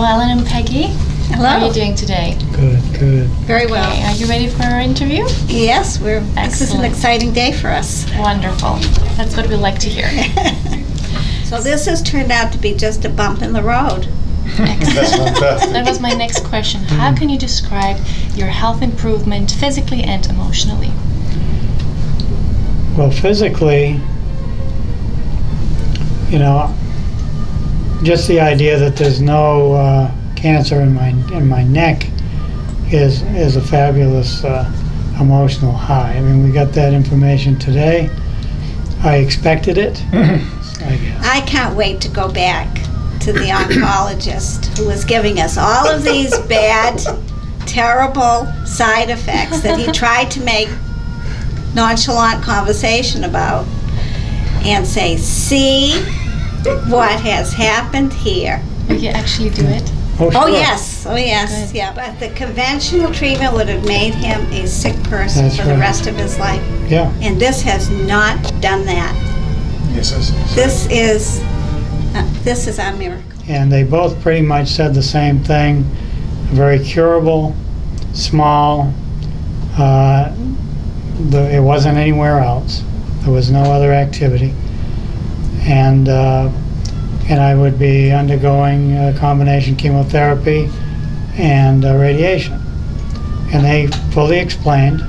Hello, Ellen and Peggy. Hello. How are you doing today? Good, good. Very well. Okay, are you ready for our interview? Yes, this is an exciting day for us. Wonderful. That's what we like to hear. So this has turned out to be just a bump in the road. Excellent. That was my next question. How can you describe your health improvement physically and emotionally? Well, physically, just the idea that there's no cancer in my neck is a fabulous emotional high. I mean, we got that information today. I expected it, I guess. I can't wait to go back to the oncologist who was giving us all of these bad, terrible side effects that he tried to make nonchalant conversation about and say, see what has happened here. Will you actually do it? Oh, sure. Oh yes, Good. yeah. But the conventional treatment would have made him a sick person That's for the right. rest of his life. Yeah. And this has not done that. Yes, This is our miracle. And they both pretty much said the same thing. Very curable, small. It wasn't anywhere else. There was no other activity. And I would be undergoing combination chemotherapy and radiation. And they fully explained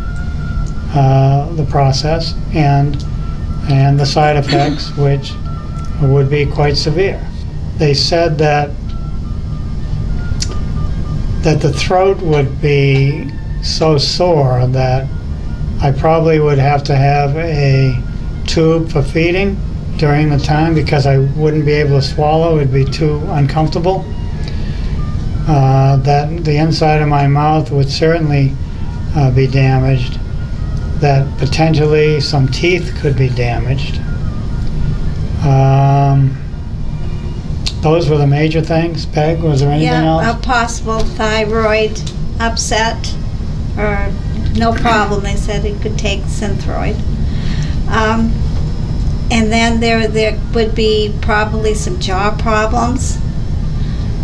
the process and the side effects, which would be quite severe. They said that the throat would be so sore that I probably would have to have a tube for feeding during the time because I wouldn't be able to swallow. It would be too uncomfortable. That the inside of my mouth would certainly be damaged. That potentially some teeth could be damaged. Those were the major things. Peg, was there anything else? A possible thyroid upset, or no problem. They said he could take Synthroid. And then there would be probably some jaw problems.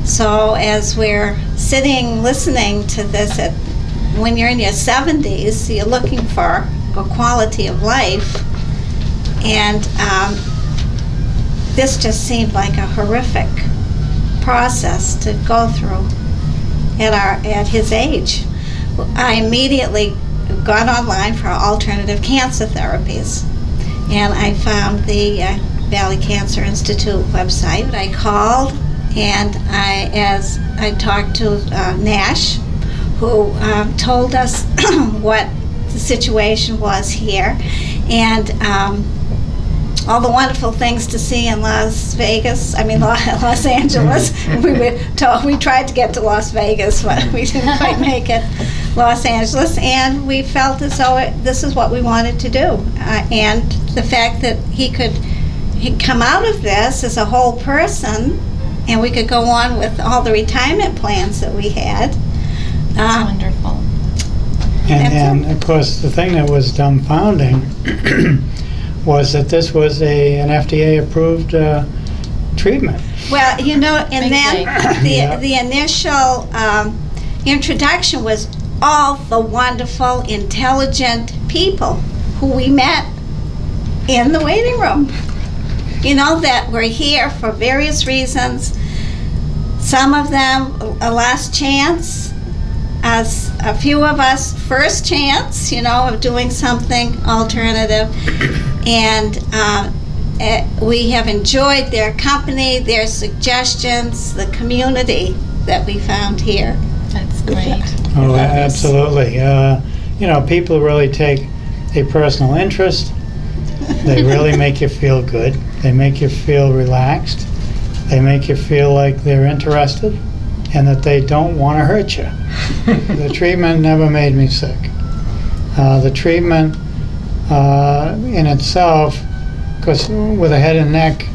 So as we're sitting listening to this, when you're in your 70s, you're looking for a quality of life, and this just seemed like a horrific process to go through at his age. I immediately got online for alternative cancer therapies, and I found the Valley Cancer Institute website. I called, and as I talked to Nash, who told us what the situation was here, and all the wonderful things to see in Los Angeles. We tried to get to Las Vegas, but we didn't quite make it. Los Angeles, and we felt as though this is what we wanted to do. And the fact that he'd come out of this as a whole person, and we could go on with all the retirement plans that we had. That's wonderful. And of course, the thing that was dumbfounding was that this was an FDA-approved treatment. Well, and then the initial introduction was all the wonderful, intelligent people who we met in the waiting room. That were here for various reasons. Some of them a last chance, as a few of us first chance, of doing something alternative. And we have enjoyed their company, their suggestions, the community that we found here. That's great. Oh, absolutely. People really take a personal interest. They really make you feel good. They make you feel relaxed. They make you feel like they're interested and that they don't want to hurt you. The treatment never made me sick. The treatment in itself, because with a head and neck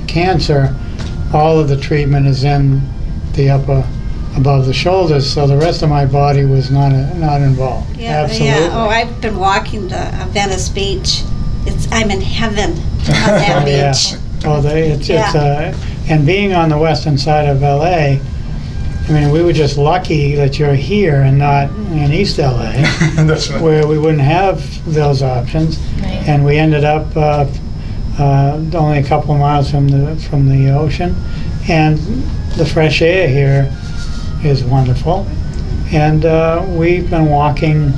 cancer, all of the treatment is in the above the shoulders, so the rest of my body was not involved. Yeah, Absolutely. Yeah. Oh, I've been walking to Venice Beach. I'm in heaven on that beach. Yeah. And being on the western side of LA, I mean, we were just lucky that you're here and not in East LA, That's right. where we wouldn't have those options. Right. And we ended up only a couple of miles from the ocean, and the fresh air here is wonderful. And we've been walking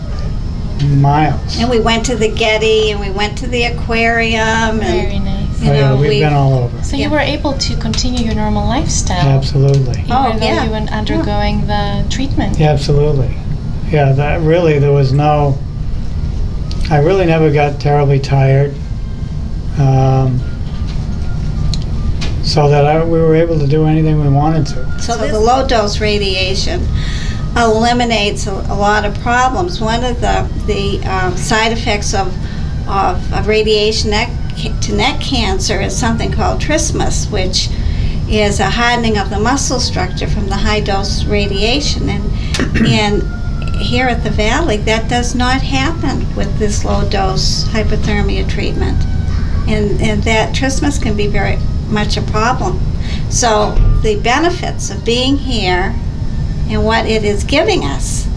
miles. And we went to the Getty, and we went to the aquarium, Very and nice. you Oh, yeah, know, we've been all over. So Yeah. you were able to continue your normal lifestyle, Absolutely. even Oh, though yeah. you were undergoing the treatment. Yeah, absolutely. Yeah, that really, there was no, I really never got terribly tired. So that we were able to do anything we wanted to. So the low-dose radiation eliminates a lot of problems. One of the side effects of radiation to neck cancer is something called trismus, which is a hardening of the muscle structure from the high-dose radiation. And here at the Valley, that does not happen with this low-dose hyperthermia treatment. And that trismus can be very much a problem. So the benefits of being here and what it is giving us,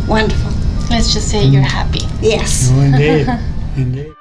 wonderful. Let's just say you're happy. Yes. Oh, indeed. Indeed.